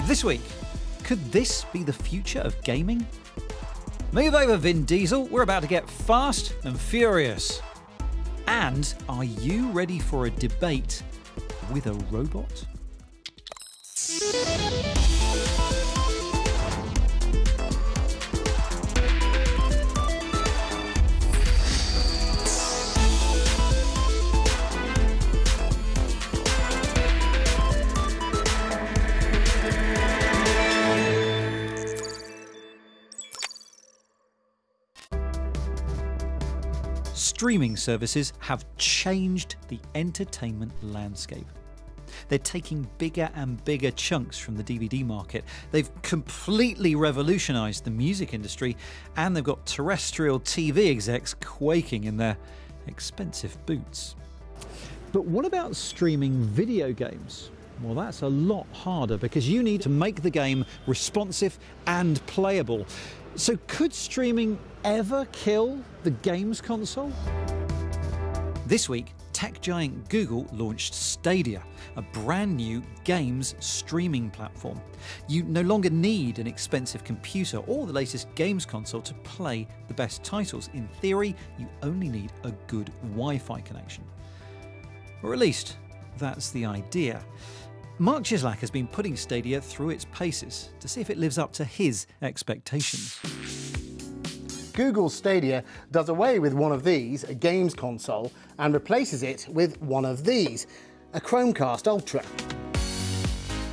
This week, could this be the future of gaming? Move over, Vin Diesel, we're about to get fast and furious. And are you ready for a debate with a robot? Streaming services have changed the entertainment landscape. They're taking bigger and bigger chunks from the DVD market. They've completely revolutionized the music industry, and they've got terrestrial TV execs quaking in their expensive boots. But what about streaming video games? Well, that's a lot harder because you need to make the game responsive and playable. So could streaming ever kill the games console? This week, tech giant Google launched Stadia, a brand new games streaming platform. You no longer need an expensive computer or the latest games console to play the best titles. In theory, you only need a good Wi-Fi connection. Or at least, that's the idea. Mark Chislak has been putting Stadia through its paces to see if it lives up to his expectations. Google Stadia does away with one of these, a games console, and replaces it with one of these, a Chromecast Ultra.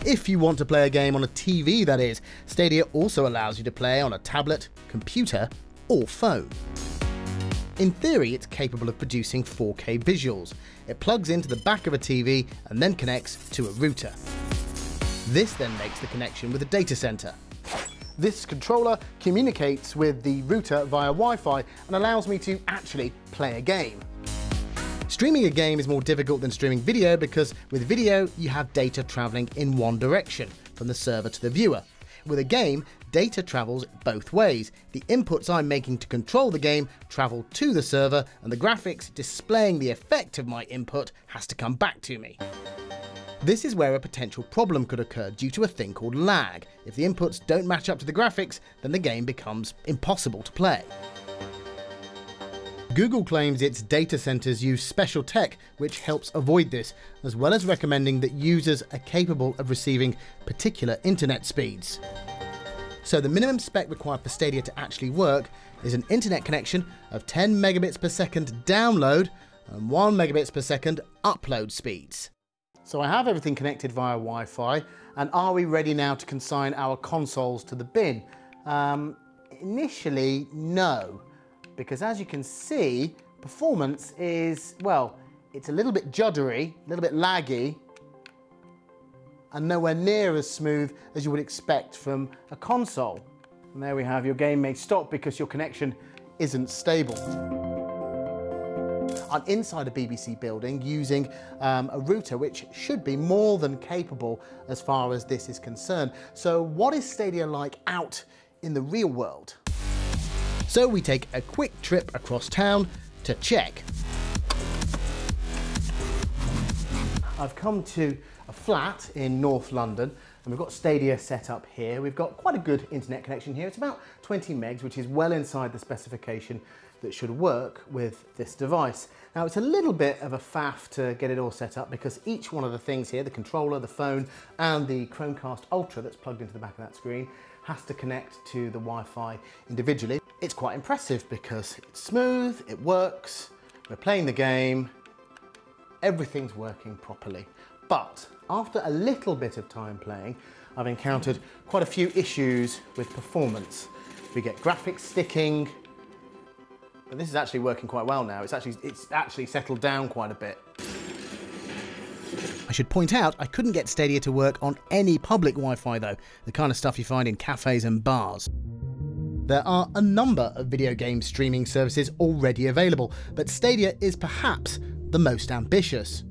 If you want to play a game on a TV, that is, Stadia also allows you to play on a tablet, computer, or phone. In theory, it's capable of producing 4K visuals. It plugs into the back of a TV and then connects to a router. This then makes the connection with a data center. This controller communicates with the router via Wi-Fi and allows me to actually play a game. Streaming a game is more difficult than streaming video because with video you have data traveling in one direction, from the server to the viewer. With a game, data travels both ways. The inputs I'm making to control the game travel to the server, and the graphics displaying the effect of my input has to come back to me. This is where a potential problem could occur due to a thing called lag. If the inputs don't match up to the graphics, then the game becomes impossible to play. Google claims its data centers use special tech which helps avoid this, as well as recommending that users are capable of receiving particular internet speeds. So the minimum spec required for Stadia to actually work is an internet connection of 10 megabits per second download and 1 megabits per second upload speeds. So I have everything connected via Wi-Fi, and are we ready now to consign our consoles to the bin? Initially, no. Because as you can see, performance is, well, it's a little bit juddery, a little bit laggy, and nowhere near as smooth as you would expect from a console. And there we have your game may stop because your connection isn't stable. I'm inside a BBC building using a router which should be more than capable as far as this is concerned. So what is Stadia like out in the real world? So we take a quick trip across town to check. I've come to a flat in North London and we've got Stadia set up here. We've got quite a good internet connection here. It's about 20 megs, which is well inside the specification that should work with this device. Now it's a little bit of a faff to get it all set up because each one of the things here, the controller, the phone and the Chromecast Ultra that's plugged into the back of that screen, has to connect to the Wi-Fi individually. It's quite impressive because it's smooth, it works, we're playing the game, everything's working properly. But after a little bit of time playing, I've encountered quite a few issues with performance. We get graphics sticking, but this is actually working quite well now. It's actually settled down quite a bit. I should point out, I couldn't get Stadia to work on any public Wi-Fi though, the kind of stuff you find in cafes and bars. There are a number of video game streaming services already available, but Stadia is perhaps the most ambitious.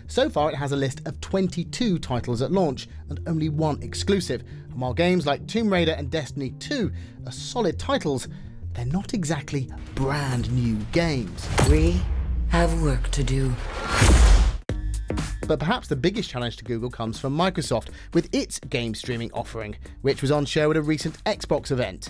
So far it has a list of 22 titles at launch and only one exclusive, and while games like Tomb Raider and Destiny 2 are solid titles, they're not exactly brand new games. We have work to do. But perhaps the biggest challenge to Google comes from Microsoft with its game streaming offering, which was on show at a recent Xbox event.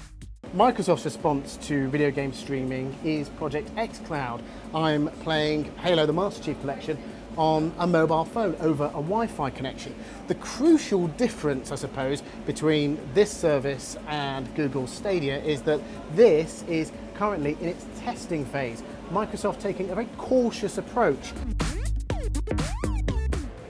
Microsoft's response to video game streaming is Project xCloud. I'm playing Halo the Master Chief Collection on a mobile phone over a Wi-Fi connection. The crucial difference, I suppose, between this service and Google Stadia is that this is currently in its testing phase. Microsoft taking a very cautious approach.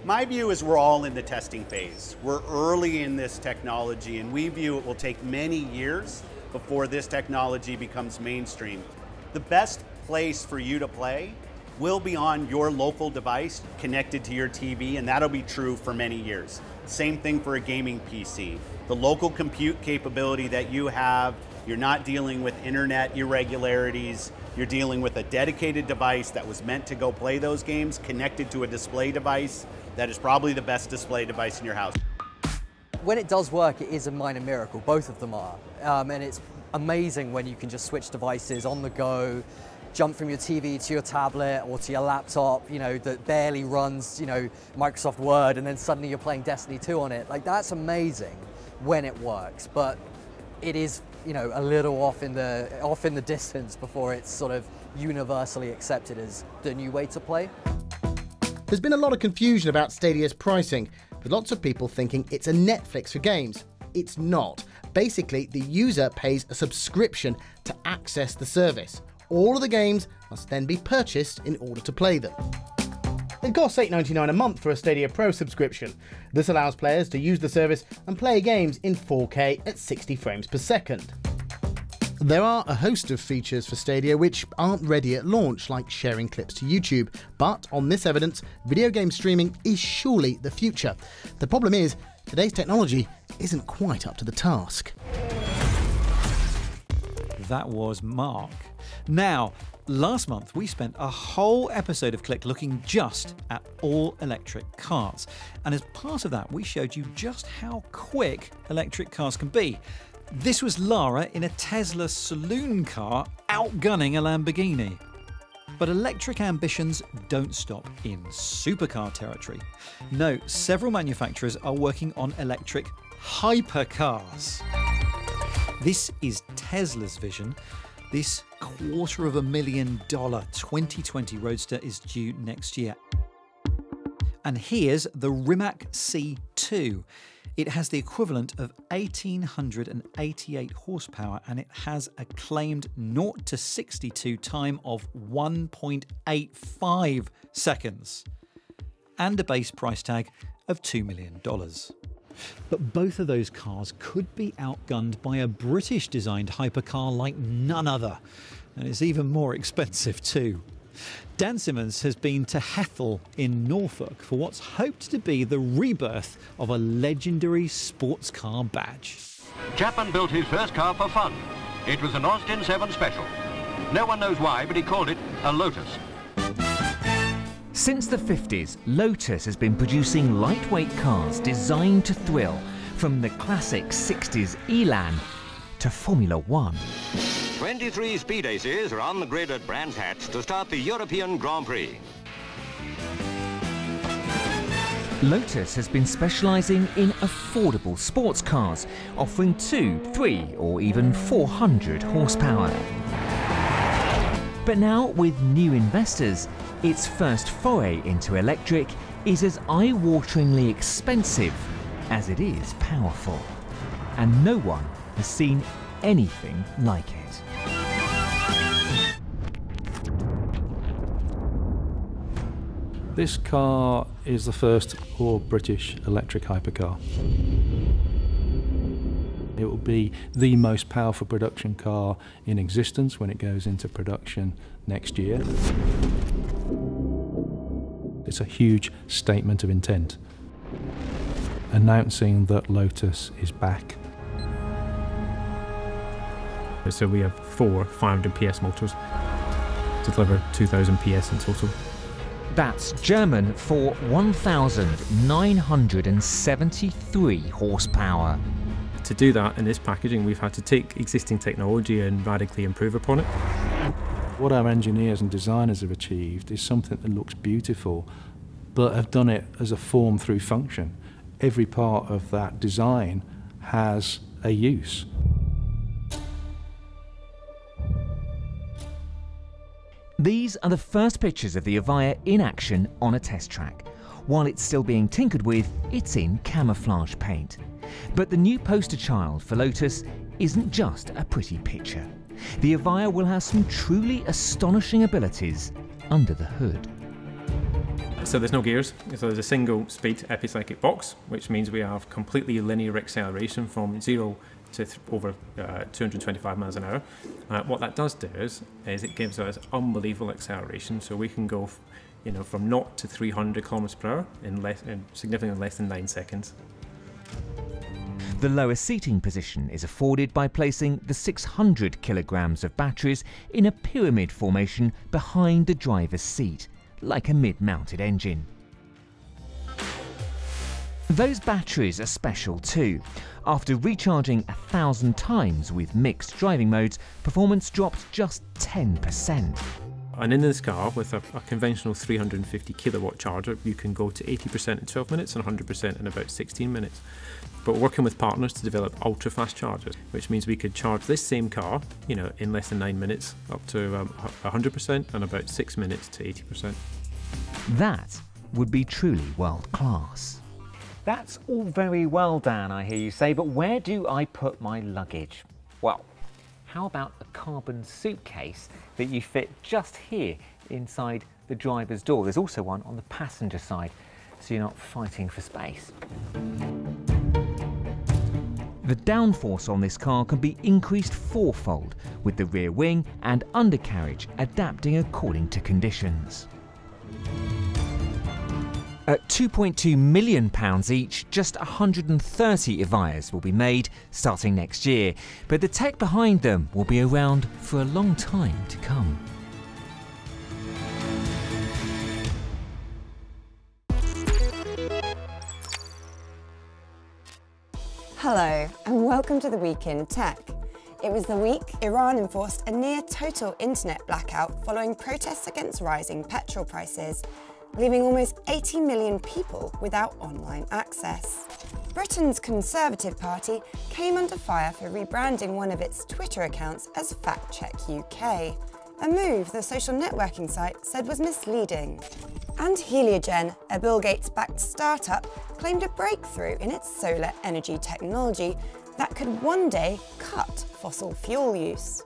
My view is we're all in the testing phase. We're early in this technology, and we view it will take many years before this technology becomes mainstream. The best place for you to play will be on your local device connected to your TV, and that'll be true for many years. Same thing for a gaming PC. The local compute capability that you have, you're not dealing with internet irregularities, you're dealing with a dedicated device that was meant to go play those games connected to a display device that is probably the best display device in your house. When it does work, it is a minor miracle. Both of them are. And it's amazing when you can just switch devices on the go, jump from your TV to your tablet or to your laptop, you know, that barely runs, you know, Microsoft Word, and then suddenly you're playing Destiny 2 on it. Like, that's amazing when it works, but it is, you know, a little off in the distance before it's sort of universally accepted as the new way to play. There's been a lot of confusion about Stadia's pricing, with lots of people thinking it's a Netflix for games. It's not. Basically, the user pays a subscription to access the service. All of the games must then be purchased in order to play them. It costs $8.99 a month for a Stadia Pro subscription. This allows players to use the service and play games in 4K at 60 frames per second. There are a host of features for Stadia which aren't ready at launch, like sharing clips to YouTube, but on this evidence, video game streaming is surely the future. The problem is, today's technology isn't quite up to the task. That was Mark. Now, last month we spent a whole episode of Click looking just at all-electric cars. And as part of that, we showed you just how quick electric cars can be. This was Lara in a Tesla saloon car outgunning a Lamborghini. But electric ambitions don't stop in supercar territory. No, several manufacturers are working on electric hypercars. This is Tesla's vision. This $250,000 2020 Roadster is due next year. And here's the Rimac C2. It has the equivalent of 1,888 horsepower, and it has a claimed 0 to 62 time of 1.85 seconds, and a base price tag of $2 million. But both of those cars could be outgunned by a British-designed hypercar like none other, and it's even more expensive too. Dan Simmons has been to Hethel in Norfolk for what's hoped to be the rebirth of a legendary sports car badge. Chapman built his first car for fun. It was an Austin 7 Special. No one knows why, but he called it a Lotus. Since the 50s, Lotus has been producing lightweight cars designed to thrill, from the classic 60s Elan to Formula One. 23 speed aces are on the grid at Brands Hatch to start the European Grand Prix. Lotus has been specialising in affordable sports cars, offering 2, 3 or even 400 horsepower. But now, with new investors, its first foray into electric is as eye-wateringly expensive as it is powerful. And no one has seen anything like it. This car is the first all-British electric hypercar. It will be the most powerful production car in existence when it goes into production next year. It's a huge statement of intent, announcing that Lotus is back. So we have 4 500 PS motors to deliver 2,000 PS in total. That's German for 1,973 horsepower. To do that in this packaging, we've had to take existing technology and radically improve upon it. What our engineers and designers have achieved is something that looks beautiful, but have done it as a form through function. Every part of that design has a use. These are the first pictures of the Avaya in action on a test track. While it's still being tinkered with, it's in camouflage paint. But the new poster child for Lotus isn't just a pretty picture. The Avaya will have some truly astonishing abilities under the hood. So there's no gears, so there's a single speed epicyclic box, which means we have completely linear acceleration from 0 to over 225 miles an hour. What that does do is it gives us unbelievable acceleration, so we can go from 0 to 300 kilometers per hour in significantly less than 9 seconds. The lower seating position is afforded by placing the 600 kilograms of batteries in a pyramid formation behind the driver's seat, like a mid-mounted engine. Those batteries are special too. After recharging 1,000 times with mixed driving modes, performance dropped just 10%. And in this car, with a conventional 350 kilowatt charger, you can go to 80% in 12 minutes and 100% in about 16 minutes. But working with partners to develop ultra-fast chargers, which means we could charge this same car, in less than 9 minutes, up to 100% and about 6 minutes to 80%. That would be truly world-class. That's all very well, Dan, I hear you say, but where do I put my luggage? Well, how about a carbon suitcase that you fit just here inside the driver's door? There's also one on the passenger side, so you're not fighting for space. The downforce on this car can be increased fourfold, with the rear wing and undercarriage adapting according to conditions. At £2.2 million each, just 130 Avayas will be made starting next year, but the tech behind them will be around for a long time to come. Hello and welcome to the Week in Tech. It was the week Iran enforced a near total internet blackout following protests against rising petrol prices, leaving almost 80 million people without online access. Britain's Conservative Party came under fire for rebranding one of its Twitter accounts as Fact Check UK, a move the social networking site said was misleading. And Heliogen, a Bill Gates-backed startup, claimed a breakthrough in its solar energy technology that could one day cut fossil fuel use.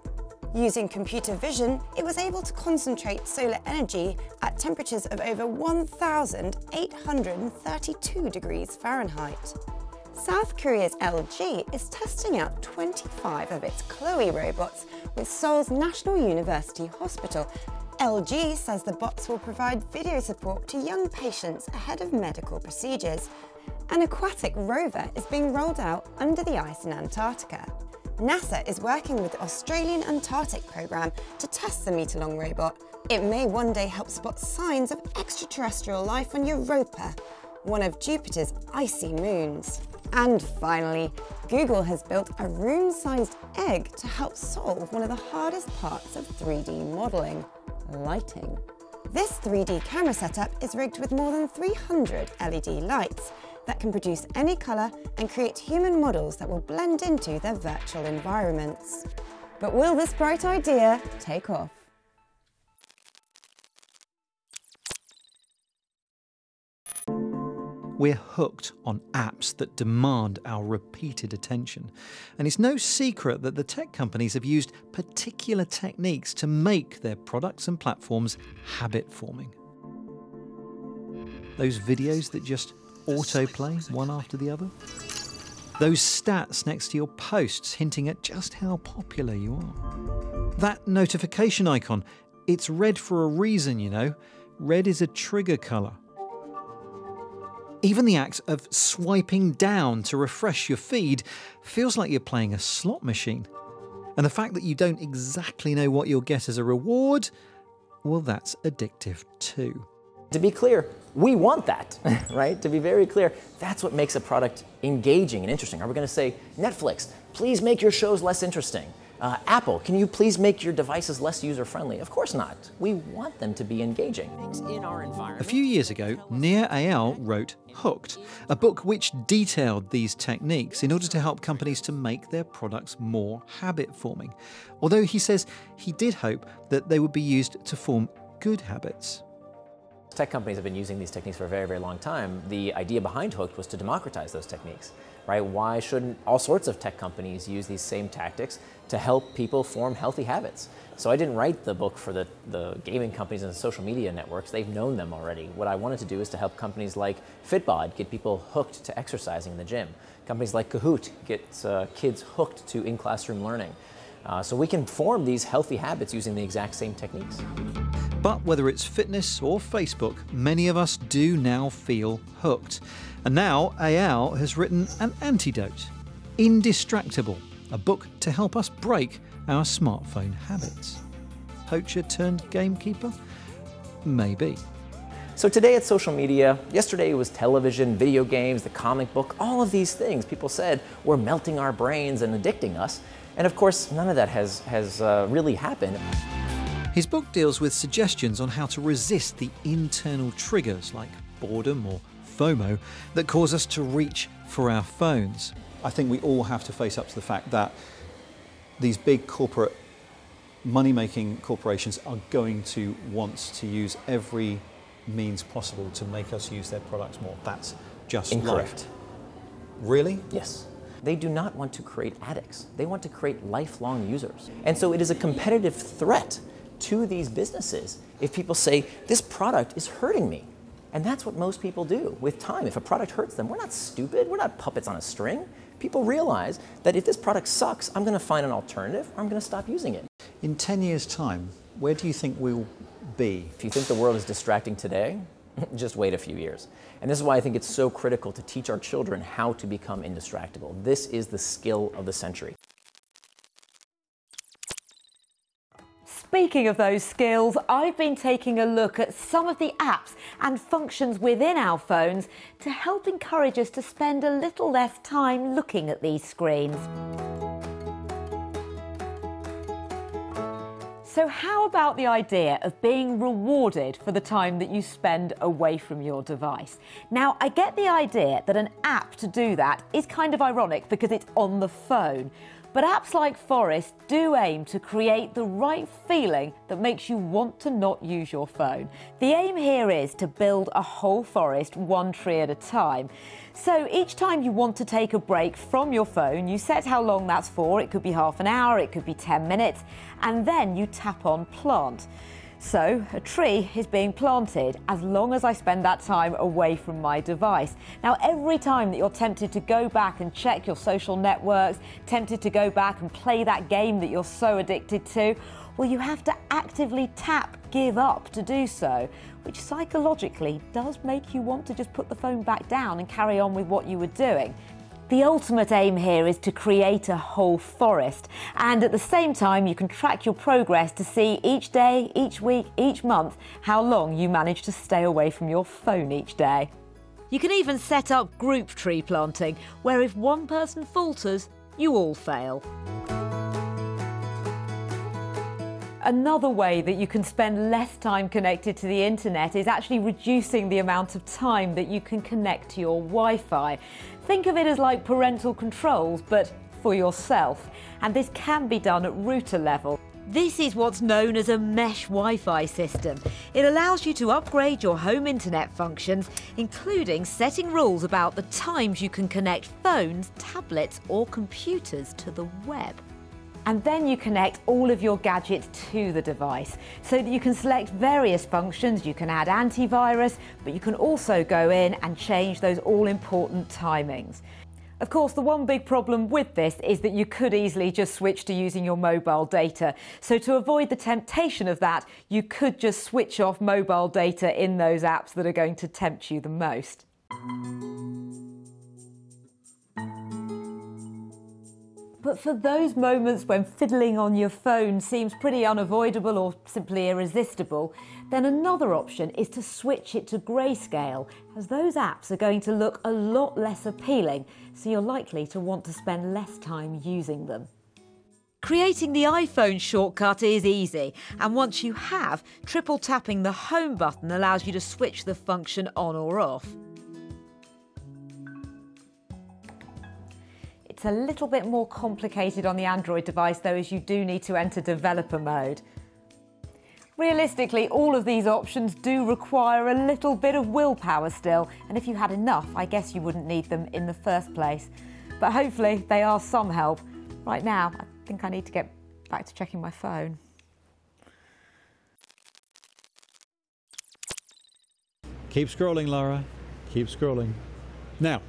Using computer vision, it was able to concentrate solar energy at temperatures of over 1,832 degrees Fahrenheit. South Korea's LG is testing out 25 of its Chloe robots with Seoul's National University Hospital. LG says the bots will provide video support to young patients ahead of medical procedures. An aquatic rover is being rolled out under the ice in Antarctica. NASA is working with the Australian Antarctic Programme to test the metre-long robot. It may one day help spot signs of extraterrestrial life on Europa, one of Jupiter's icy moons. And finally, Google has built a room-sized egg to help solve one of the hardest parts of 3D modelling: lighting. This 3D camera setup is rigged with more than 300 LED lights that can produce any colour and create human models that will blend into their virtual environments. But will this bright idea take off? We're hooked on apps that demand our repeated attention. And it's no secret that the tech companies have used particular techniques to make their products and platforms habit-forming. Those videos that just autoplay one after the other? Those stats next to your posts hinting at just how popular you are? That notification icon, it's red for a reason, you know. Red is a trigger colour. Even the act of swiping down to refresh your feed feels like you're playing a slot machine. And the fact that you don't exactly know what you'll get as a reward, well, that's addictive too. To be clear, we want that, right? To be very clear, that's what makes a product engaging and interesting. Are we going to say, Netflix, please make your shows less interesting? Apple, can you please make your devices less user-friendly? Of course not. We want them to be engaging. In our environment. A few years ago, Nir Eyal wrote Hooked, a book which detailed these techniques in order to help companies to make their products more habit-forming. Although he says he did hope that they would be used to form good habits. Tech companies have been using these techniques for a very, very long time. The idea behind Hooked was to democratize those techniques, right? Why shouldn't all sorts of tech companies use these same tactics to help people form healthy habits? So I didn't write the book for the gaming companies and the social media networks. They've known them already. What I wanted to do is to help companies like Fitbod get people hooked to exercising in the gym. Companies like Kahoot get kids hooked to in-classroom learning. So we can form these healthy habits using the exact same techniques. But whether it's fitness or Facebook, many of us do now feel hooked. And now Eyal has written an antidote, Indistractable, a book to help us break our smartphone habits. Poacher turned gamekeeper? Maybe. So today it's social media, yesterday it was television, video games, the comic book, all of these things people said were melting our brains and addicting us. And of course, none of that has really happened. His book deals with suggestions on how to resist the internal triggers like boredom or FOMO that cause us to reach for our phones. I think we all have to face up to the fact that these big corporate money-making corporations are going to want to use every means possible to make us use their products more. That's just incorrect. Life. Really? Yes. They do not want to create addicts. They want to create lifelong users. And so it is a competitive threat to these businesses if people say, this product is hurting me. And that's what most people do with time. If a product hurts them, we're not stupid, we're not puppets on a string. People realize that if this product sucks, I'm going to find an alternative or I'm going to stop using it. In 10 years' time, where do you think we'll be? If you think the world is distracting today, just wait a few years. And this is why I think it's so critical to teach our children how to become indistractable. This is the skill of the century. Speaking of those skills, I've been taking a look at some of the apps and functions within our phones to help encourage us to spend a little less time looking at these screens. So how about the idea of being rewarded for the time that you spend away from your device? Now, I get the idea that an app to do that is kind of ironic because it's on the phone. But apps like Forest do aim to create the right feeling that makes you want to not use your phone. The aim here is to build a whole forest one tree at a time. So each time you want to take a break from your phone, you set how long that's for. It could be half an hour, it could be 10 minutes, and then you tap on plant. So a tree is being planted as long as I spend that time away from my device. Now, every time that you're tempted to go back and check your social networks, tempted to go back and play that game that you're so addicted to, well, you have to actively tap give up to do so, which psychologically does make you want to just put the phone back down and carry on with what you were doing. The ultimate aim here is to create a whole forest, and at the same time you can track your progress to see each day, each week, each month how long you manage to stay away from your phone each day. You can even set up group tree planting, where if one person falters, you all fail. Another way that you can spend less time connected to the internet is actually reducing the amount of time that you can connect to your Wi-Fi. Think of it as like parental controls, but for yourself. And this can be done at router level. This is what's known as a mesh Wi-Fi system. It allows you to upgrade your home internet functions, including setting rules about the times you can connect phones, tablets, or computers to the web. And then you connect all of your gadgets to the device so that you can select various functions. You can add antivirus, but you can also go in and change those all-important timings. Of course, the one big problem with this is that you could easily just switch to using your mobile data. So to avoid the temptation of that, you could just switch off mobile data in those apps that are going to tempt you the most. But for those moments when fiddling on your phone seems pretty unavoidable or simply irresistible, then another option is to switch it to grayscale, as those apps are going to look a lot less appealing, so you're likely to want to spend less time using them. Creating the iPhone shortcut is easy, and once you have, triple tapping the home button allows you to switch the function on or off. It's a little bit more complicated on the Android device though, as you do need to enter developer mode. Realistically, all of these options do require a little bit of willpower still, and if you had enough, I guess you wouldn't need them in the first place. But hopefully they are some help. Right now, I think I need to get back to checking my phone. Keep scrolling, Lara. Keep scrolling. Now,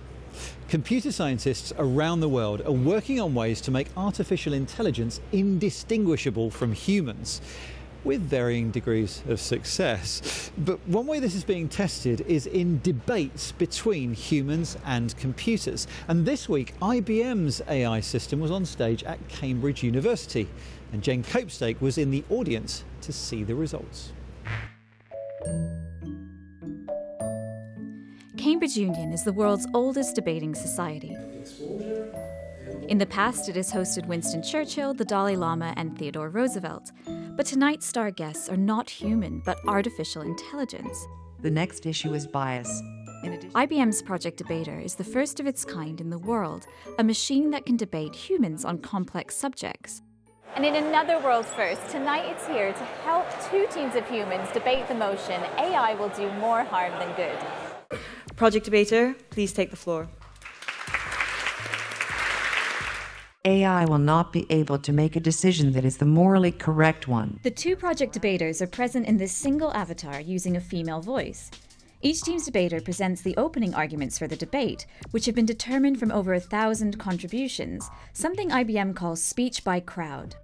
computer scientists around the world are working on ways to make artificial intelligence indistinguishable from humans, with varying degrees of success. But one way this is being tested is in debates between humans and computers. And this week, IBM's AI system was on stage at Cambridge University, and Jen Copestake was in the audience to see the results. Cambridge Union is the world's oldest debating society. In the past, it has hosted Winston Churchill, the Dalai Lama, and Theodore Roosevelt. But tonight's star guests are not human, but artificial intelligence. The next issue is bias. IBM's Project Debater is the first of its kind in the world, a machine that can debate humans on complex subjects. And in another world first, tonight it's here to help two teams of humans debate the motion AI will do more harm than good. Project Debater, please take the floor. AI will not be able to make a decision that is the morally correct one. The two project debaters are present in this single avatar using a female voice. Each team's debater presents the opening arguments for the debate, which have been determined from over 1,000 contributions, something IBM calls speech by crowd.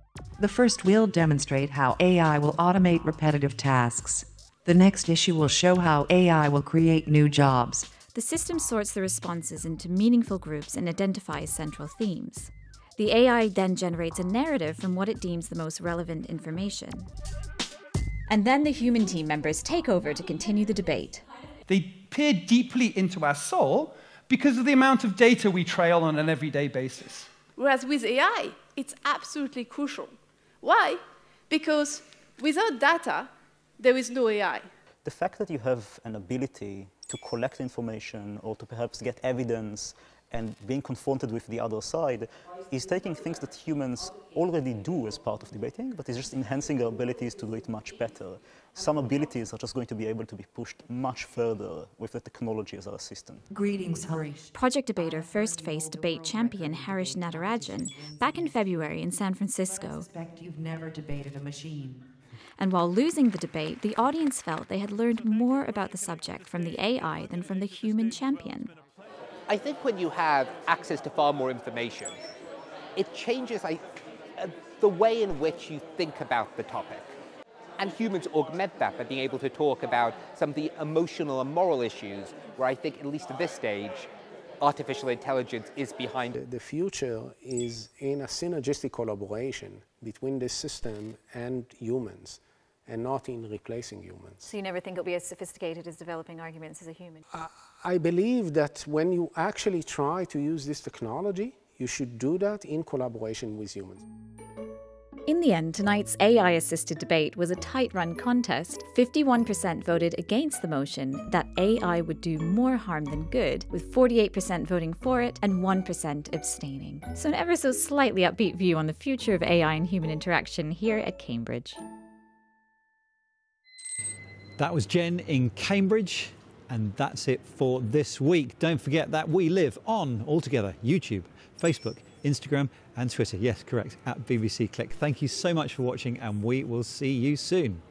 The first will demonstrate how AI will automate repetitive tasks. The next issue will show how AI will create new jobs. The system sorts the responses into meaningful groups and identifies central themes. The AI then generates a narrative from what it deems the most relevant information. And then the human team members take over to continue the debate. They peer deeply into our soul because of the amount of data we trail on an everyday basis. Whereas with AI, it's absolutely crucial. Why? Because without data, there is no AI. The fact that you have an ability to collect information or to perhaps get evidence and being confronted with the other side is taking things that humans already do as part of debating, but is just enhancing our abilities to do it much better. Some abilities are just going to be able to be pushed much further with the technology as our assistant. Greetings, Harish. Project Debater first faced debate champion Harish Natarajan back in February in San Francisco. I suspect you've never debated a machine. And while losing the debate, the audience felt they had learned more about the subject from the AI than from the human champion. I think when you have access to far more information, it changes the way in which you think about the topic. And humans augment that by being able to talk about some of the emotional and moral issues where I think, at least at this stage, artificial intelligence is behind. The future is in a synergistic collaboration between the system and humans, and not in replacing humans. So you never think it'll be as sophisticated as developing arguments as a human? I believe that when you actually try to use this technology, you should do that in collaboration with humans. In the end, tonight's AI-assisted debate was a tight-run contest. 51% voted against the motion that AI would do more harm than good, with 48% voting for it and 1% abstaining. So an ever so slightly upbeat view on the future of AI and human interaction here at Cambridge. That was Jen in Cambridge, and that's it for this week. Don't forget that we live on, altogether, YouTube, Facebook, Instagram and Twitter. Yes, correct, at BBC Click. Thank you so much for watching, and we will see you soon.